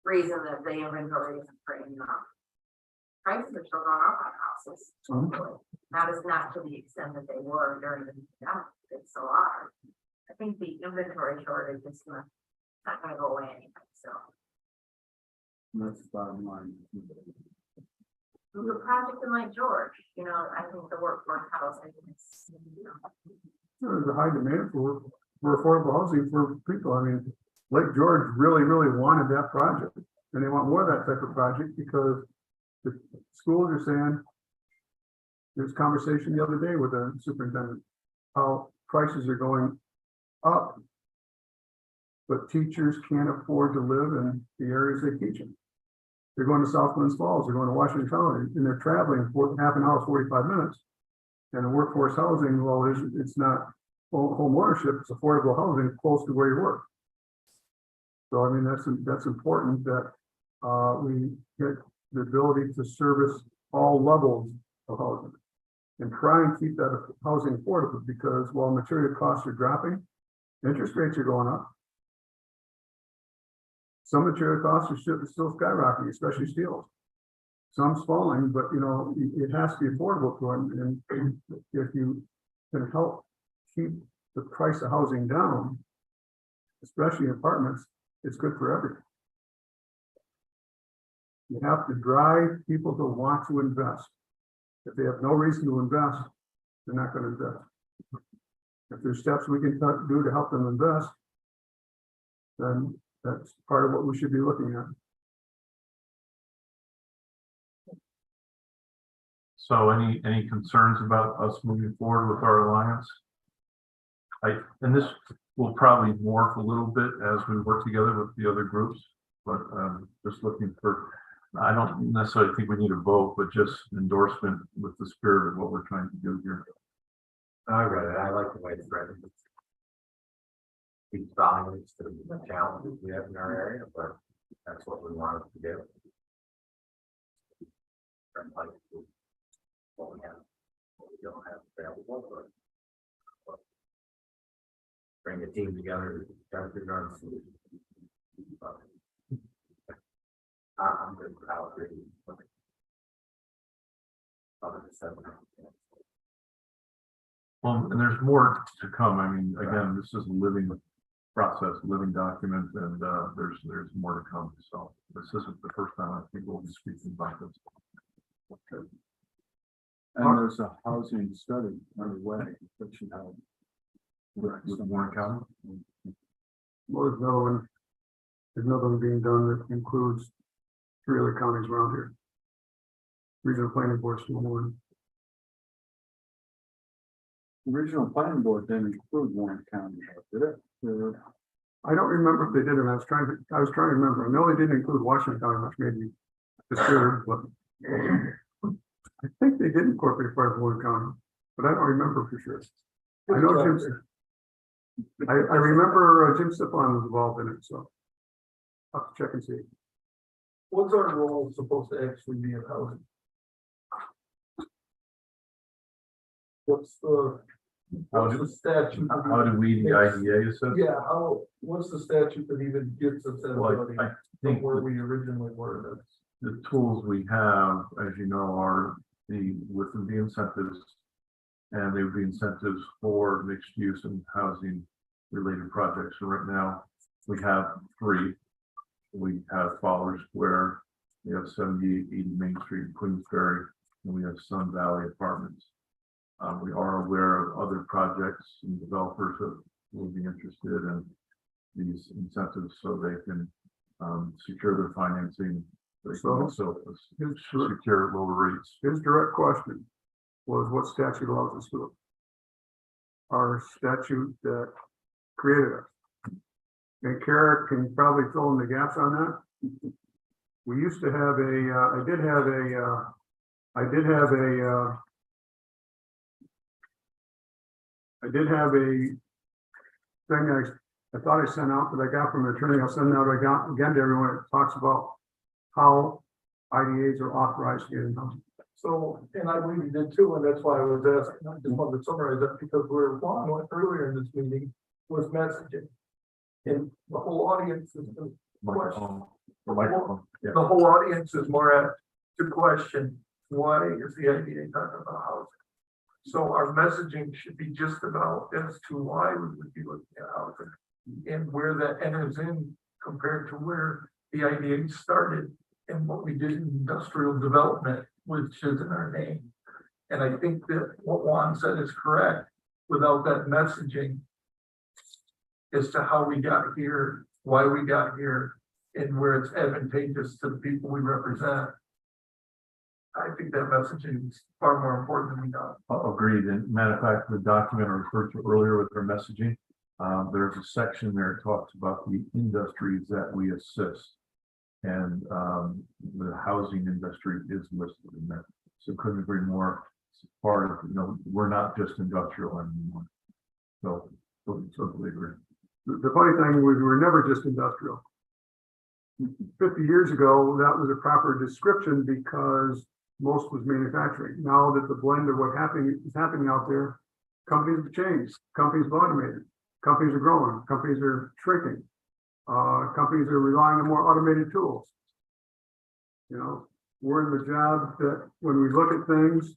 reason that the inventory isn't pretty enough. Prices are still going up on houses, not to the extent that they were during the pandemic, they still are. I think the inventory shortage is not gonna go away anytime, so. That's the bottom line. The project in Lake George, I think the workforce housing is, There's a high demand for affordable housing for people. I mean, Lake George really, really wanted that project. And they want more of that type of project because the schools are saying, there's conversation the other day with the superintendent, how prices are going up. But teachers can't afford to live in the areas they teach in. They're going to South Glens Falls, they're going to Washington County, and they're traveling for half an hour, 45 minutes. And the workforce housing, well, it's not home ownership, it's affordable housing close to where you work. So I mean, that's important that we get the ability to service all levels of housing and try and keep that housing affordable, because while material costs are dropping, interest rates are going up. Some material costs are still skyrocketing, especially steel. Some's falling, but it has to be affordable to them. And if you can help keep the price of housing down, especially apartments, it's good for everyone. You have to drive people to want to invest. If they have no reason to invest, they're not going to invest. If there's steps we can do to help them invest, then that's part of what we should be looking at. So any concerns about us moving forward with our alliance? And this will probably morph a little bit as we work together with the other groups, but just looking for, I don't necessarily think we need a vote, but just endorsement with the spirit of what we're trying to do here. I read it, I like the way it's written. Speaks volumes to the challenges we have in our area, but that's what we wanted to do. And like what we have, what we don't have available, but bring the team together to try to figure out a solution. I'm good with how it really. Other than 7. Well, and there's more to come. I mean, again, this is a living process, living document, and there's more to come. So this isn't the first time I think we'll be speaking about this. Okay. And there's a housing study underway that should help. With Warren County. Well, there's another one being done that includes 3 other counties around here. Regional Planning Board, still one. The Regional Planning Board didn't include Warren County, did it? I don't remember if they did, and I was trying to remember. I know they didn't include Washington County, which made me disturbed, but I think they did incorporate part of Warren County, but I don't remember for sure. I know I remember Jim Sipon was involved in it, so I'll have to check and see. What's our role supposed to actually be in housing? What's the statute? How do we, the IDA, assess? Yeah, what's the statute that even gets us that Well, ability I from think where we originally were? the tools we have, as you know, are with the incentives. And they would be incentives for mixed use and housing related projects. So right now, we have 3. We have Fowler Square, we have 7880 Main Street in Queensbury, and we have Sun Valley Apartments. We are aware of other projects and developers that will be interested in these incentives so they can secure their financing. They can also secure lower rates. His direct question was what statute allows us to do it? Our statute that created us. And Kara can probably fill in the gaps on that. We used to have I did have a thing I thought I sent out that I got from an attorney. I'll send out again to everyone. It talks about how IDAs are authorized to get in housing. So, and I believe you did too, and that's why I was asking, I just wanted to summarize that, because where Juan went earlier in this meeting was messaging. And the whole audience is, Microphone, the microphone, yeah. the whole audience is more apt to question, why is the IDA talking about housing? So our messaging should be just about as to why we would be looking at housing and where that enters in compared to where the IDA started and what we did in industrial development, which is in our name. And I think that what Juan said is correct. Without that messaging as to how we got here, why we got here, and where it's advantageous to the people we represent, I think that messaging is far more important than we got. Agreed. And matter of fact, the document I referred to earlier with our messaging, there's a section there that talks about the industries that we assist. And the housing industry is listed in there. So couldn't agree more. It's part of, we're not just industrial anymore. So totally agree. The funny thing was, we were never just industrial. 50 years ago, that was a proper description because most was manufacturing. Now that the blend of what is happening out there, companies have changed, companies have automated, companies are growing, companies are shrinking. Companies are relying on more automated tools. We're in the job that when we look at things,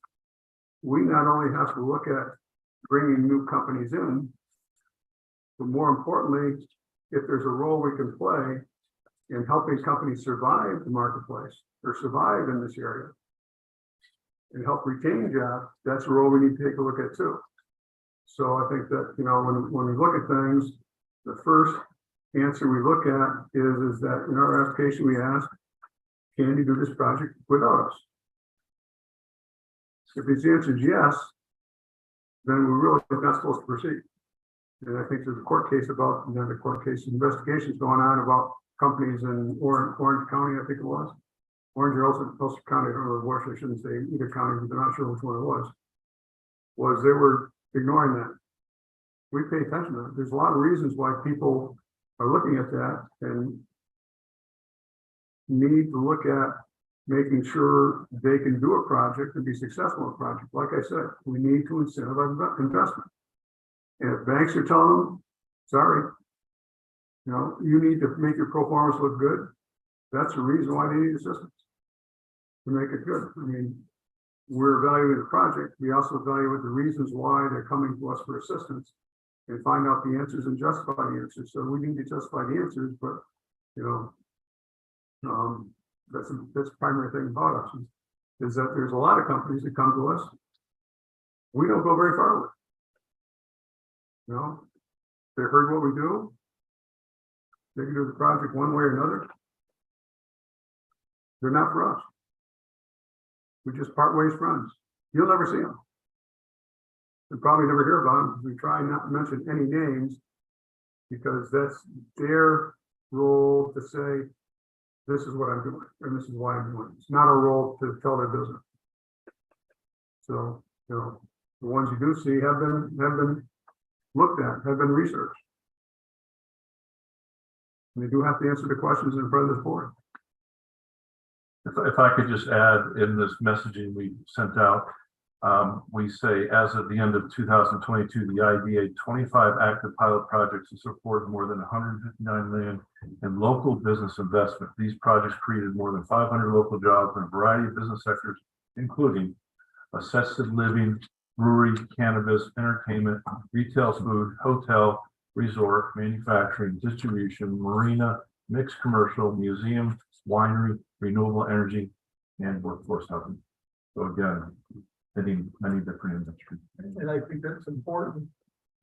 we not only have to look at bringing new companies in, but more importantly, if there's a role we can play in helping companies survive the marketplace or survive in this area and help retain jobs, that's a role we need to take a look at too. So I think that, when we look at things, the first answer we look at is that in our application we ask, can you do this project without us? If the answer is yes, then we're really not supposed to proceed. And I think there's a court case about, the court case investigations going on about companies in Orange County, I think it was. Orange or Ulster County, I don't know which, I shouldn't say either county, but I'm not sure which one it was they were ignoring that. We pay attention to that. There's a lot of reasons why people are looking at that and need to look at making sure they can do a project and be successful in a project. Like I said, we need to incentivize investment. And if banks are telling them, sorry, you need to make your pro formas look good, that's the reason why they need assistance to make it good. I mean, we're evaluating the project. We also evaluate the reasons why they're coming to us for assistance and find out the answers and justify the answers. So we need to justify the answers, but that's the primary thing about us is that there's a lot of companies that come to us. We don't go very far with. They heard what we do. They can do the project one way or another. They're not for us. We just part ways friends. You'll never see them. You'll probably never hear about them. We try not to mention any names because that's their role to say, this is what I'm doing and this is why I'm doing it. It's not our role to tell their business. So, the ones you do see have been looked at, have been researched. And they do have to answer the questions in front of this board. If I could just add in this messaging we sent out, we say as of the end of 2022, the IDA 25 active pilot projects to support more than 159 million in local business investment. These projects created more than 500 local jobs in a variety of business sectors, including assisted living, brewery, cannabis, entertainment, retail, food, hotel, resort, manufacturing, distribution, marina, mixed commercial, museum, winery, renewable energy, and workforce housing. So again, many different industries. And I think that's important.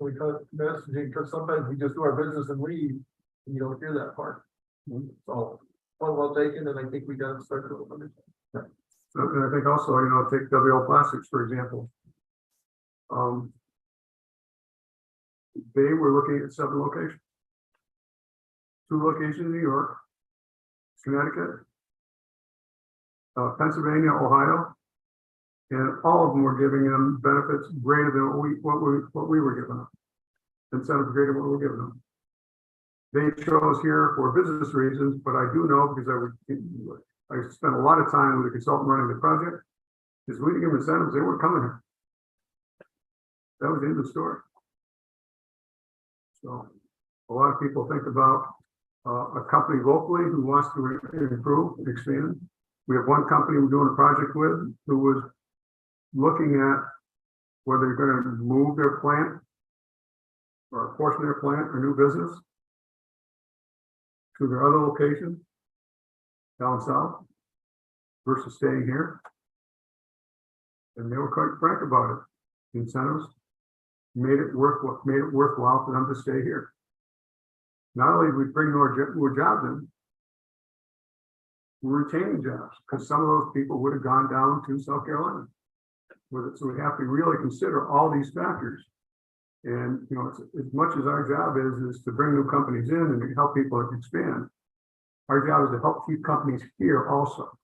We cut messaging because sometimes we just do our business and leave, and you don't hear that part. So, well taken, and I think we got to start to understand. And I think also, take WL Plastics, for example. They were looking at 7 locations. 2 locations in New York, Connecticut, Pennsylvania, Ohio, and all of them were giving them benefits greater than what we were giving them. Incentives greater than what we were giving them. They chose here for business reasons, but I do know because I spent a lot of time with the consultant running the project. Because we didn't give them incentives, they weren't coming here. That was the end of the story. So a lot of people think about a company locally who wants to improve, expand. We have one company we're doing a project with who was looking at whether they're going to move their plant or a portion of their plant or new business to their other location down south versus staying here. And they were quite frank about it. The incentives made it worthwhile for them to stay here. Not only do we bring more jobs in, we're retaining jobs because some of those people would have gone down to South Carolina with it. So we have to really consider all these factors. And, you know, as much as our job is to bring new companies in and to help people expand, our job is to help keep companies here also.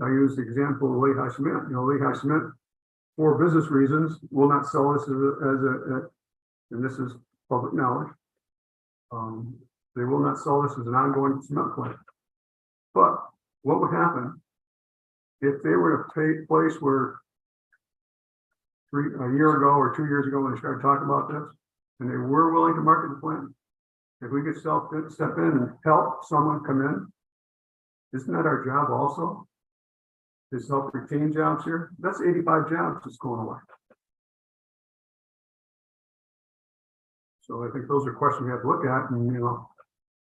I use the example of Lehigh Cement. You know, Lehigh Cement, for business reasons, will not sell this and this is public knowledge. They will not sell this as an ongoing cement plant. But what would happen if they were to take place where a year ago or 2 years ago when they started talking about this, and they were willing to market the plant? If we could step in and help someone come in, isn't that our job also? Is help retain jobs here? That's 85 jobs that's going away. So I think those are questions we have to look at, and you know,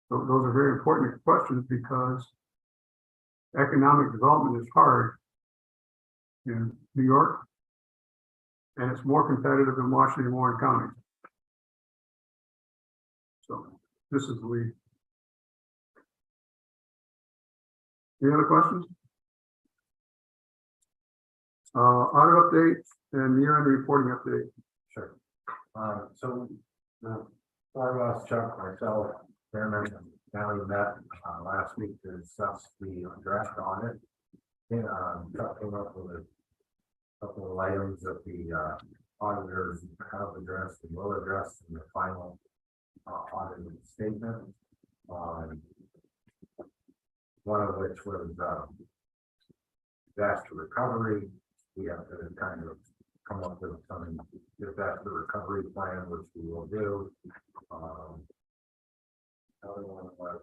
those are very important questions because economic development is hard in New York, and it's more competitive in Washington and Warren County. So this is the lead. Any other questions? Audit update and year-end reporting update. Sure. So four of us, Chuck, myself, Chairman, and Natalie met last week to discuss the draft audit. Chuck came up with a couple of items that the auditors have addressed and will address in the final audited statement. One of which was disaster recovery. We have to kind of come up with some disaster recovery plan, which we will do. Another one was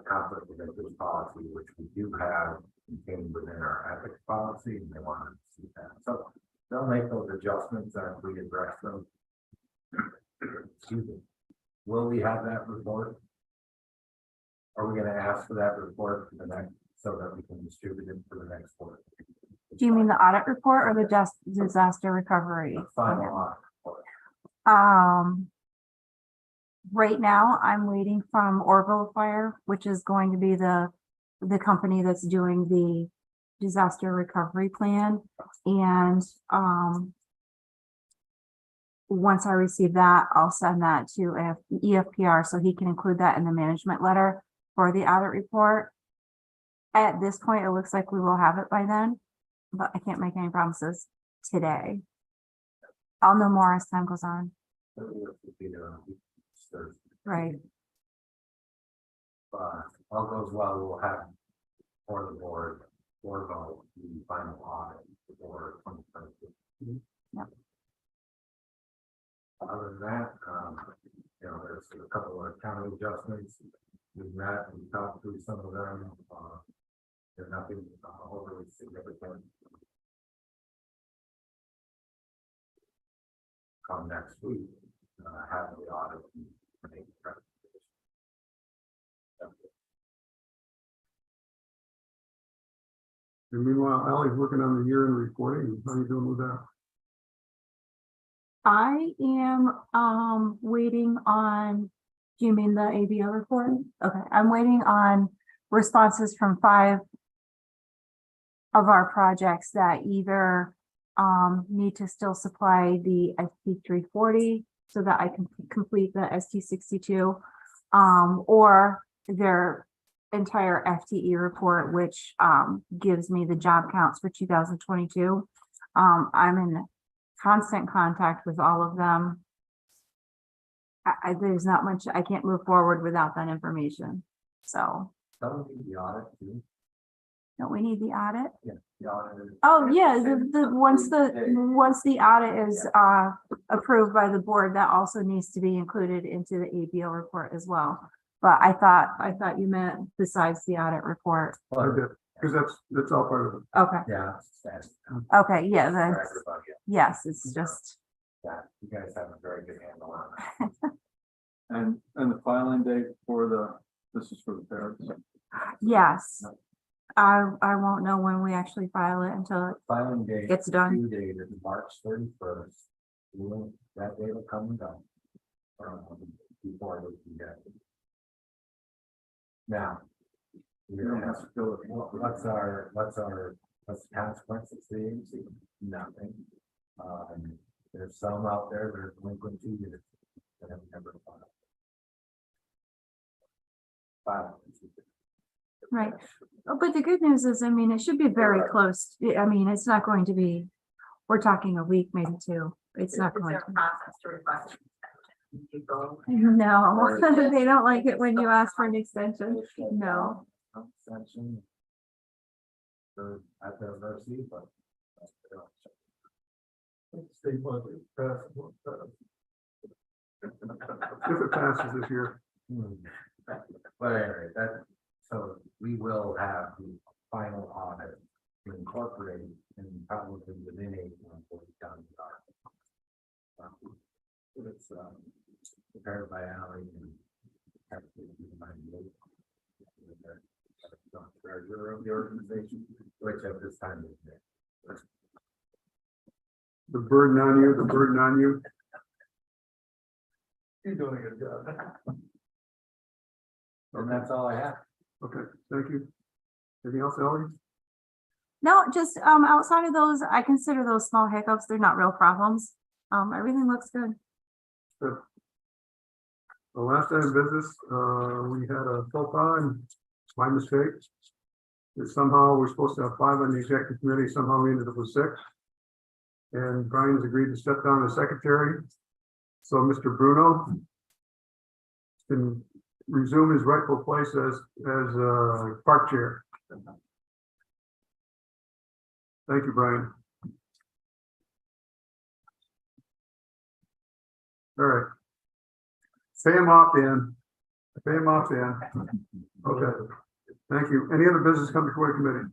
conflict of interest policy, which we do have contained within our ethics policy, and they wanted to see that. So they'll make those adjustments as we address them. Excuse me. Will we have that report? Are we going to ask for that report for the next, so that we can distribute it for the next quarter? Do you mean the audit report or the disaster recovery? The final audit report. Right now, I'm waiting from Orville Fire, which is going to be the company that's doing the disaster recovery plan. And once I receive that, I'll send that to EFPR so he can include that in the management letter for the audit report. At this point, it looks like we will have it by then, but I can't make any promises today. I'll know more as time goes on. Right. All goes well, we'll have for the board, for the final audit for 2022. Yep. Other than that, you know, there's a couple of county adjustments. We've met and talked through some of them. There's nothing overly significant. Come next week, have the audit and make the presentation. And meanwhile, Allie's working on the year-end reporting. How are you doing with that? I am waiting on, do you mean the ABO report? Okay, I'm waiting on responses from 5 of our projects that either need to still supply the ST 340 so that I can complete the ST 62 or their entire FTE report, which gives me the job counts for 2022. I'm in constant contact with all of them. There's not much, I can't move forward without that information. So. That'll be the audit too. Don't we need the audit? The auditor. Oh, yeah, once the audit is, approved by the board, that also needs to be included into the ABO report as well. But I thought you meant besides the audit report. Because that's all part of it. Okay, Yeah, that's, okay, yeah, for that's, everybody. yes, it's just, Yeah, you guys have a very good handle on that. And the filing date for this is for the parents. yes. I won't know when we actually file it until it Filing date. gets done. Due date is March 31st. That day will come and go. Before we can get. it. Now. You don't have to fill it. What's the consequences to the agency? Nothing. There's some out there that are delinquent 2 years. That have never filed. Right. Oh, but the good news is, I mean, it should be very close. I mean, it's not going to be, we're talking a week, maybe two. It's not Is going there to. a process to request? an extension? Do you go- No, they don't like it when you ask for an extension. No. Extension. Or at their mercy, but. State budget, If it passes this year. But anyway, so we will have the final audit incorporated and probably within 8 months will be done. It's prepared by Ally and. Treasurer of the organization, which at this time is there. The burden on you. you're doing a good job. And that's all I have. Okay, thank you. Anything else, Ellie? No, just outside of those, I consider those small hiccups, they're not real problems. Everything looks good. The last item of business, we had a faux pas and it's my mistake. That somehow we're supposed to have 5 on the executive committee, somehow we ended up with 6. And Brian's agreed to step down as secretary. So Mr. Bruno can resume his rightful place as park chair. Thank you, Brian. All right. Pay him off, Dan. Pay him off, Dan. Okay, thank you. Any other business come before the committee?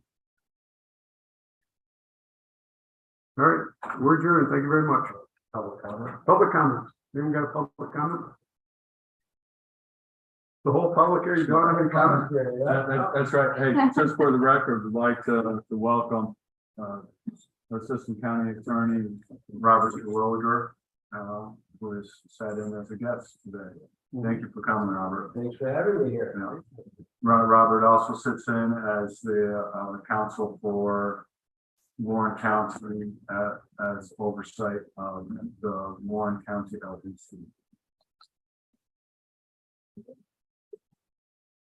All right, we're adjourned. Thank you very much. Public comment. Public comments. Anyone got a public comment? The whole public here, you don't have any comments? That's right. Hey, just for the record, we'd like to welcome Assistant County Attorney Robert Terwilliger, who has sat in as a guest today. Thank you for coming, Robert. Thanks for having me here. Yeah. Robert also sits in as the counsel for Warren County as oversight of the Warren County LDC.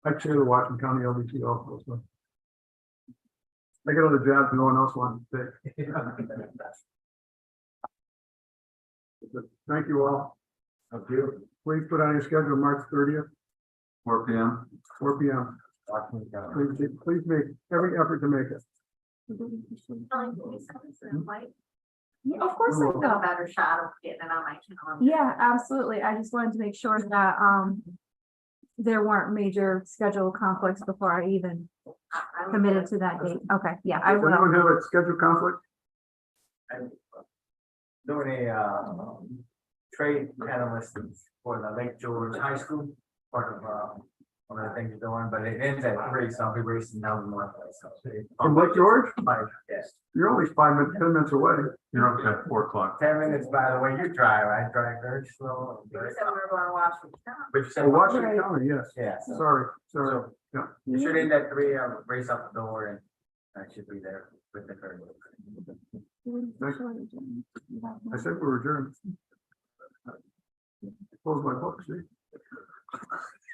I chair the Washington County LDC also, so. I got other jobs no one else wants to take. Thank you all. Thank you. Please put on your schedule March 30th, 4 p.m. 4 p.m. Washington County. Please make every effort to make it. Ellen, can you send us an invite? Yeah, of course I I'll get a will. better shot of getting it on my calendar. Yeah, absolutely. I just wanted to make sure that there weren't major schedule conflicts before I even I committed to that date. Okay, yeah, I Does will. anyone have a schedule conflict? I'm doing a trade analyst for the Lake George High School, part of one of the things we're doing, but it ends at 3, so I'll be racing down the northway. So From Lake George? yes, You're only 10 minutes away. You're okay at 4 o'clock. 10 minutes by the way you drive. I drive very slow. You said we were going to Washington. But you said Oh, Washington County, yes. Yeah, so Sorry. Yeah. you should end at 3. I'll race out the door and I should be there with the current. I said we were adjourned. Close my book, see?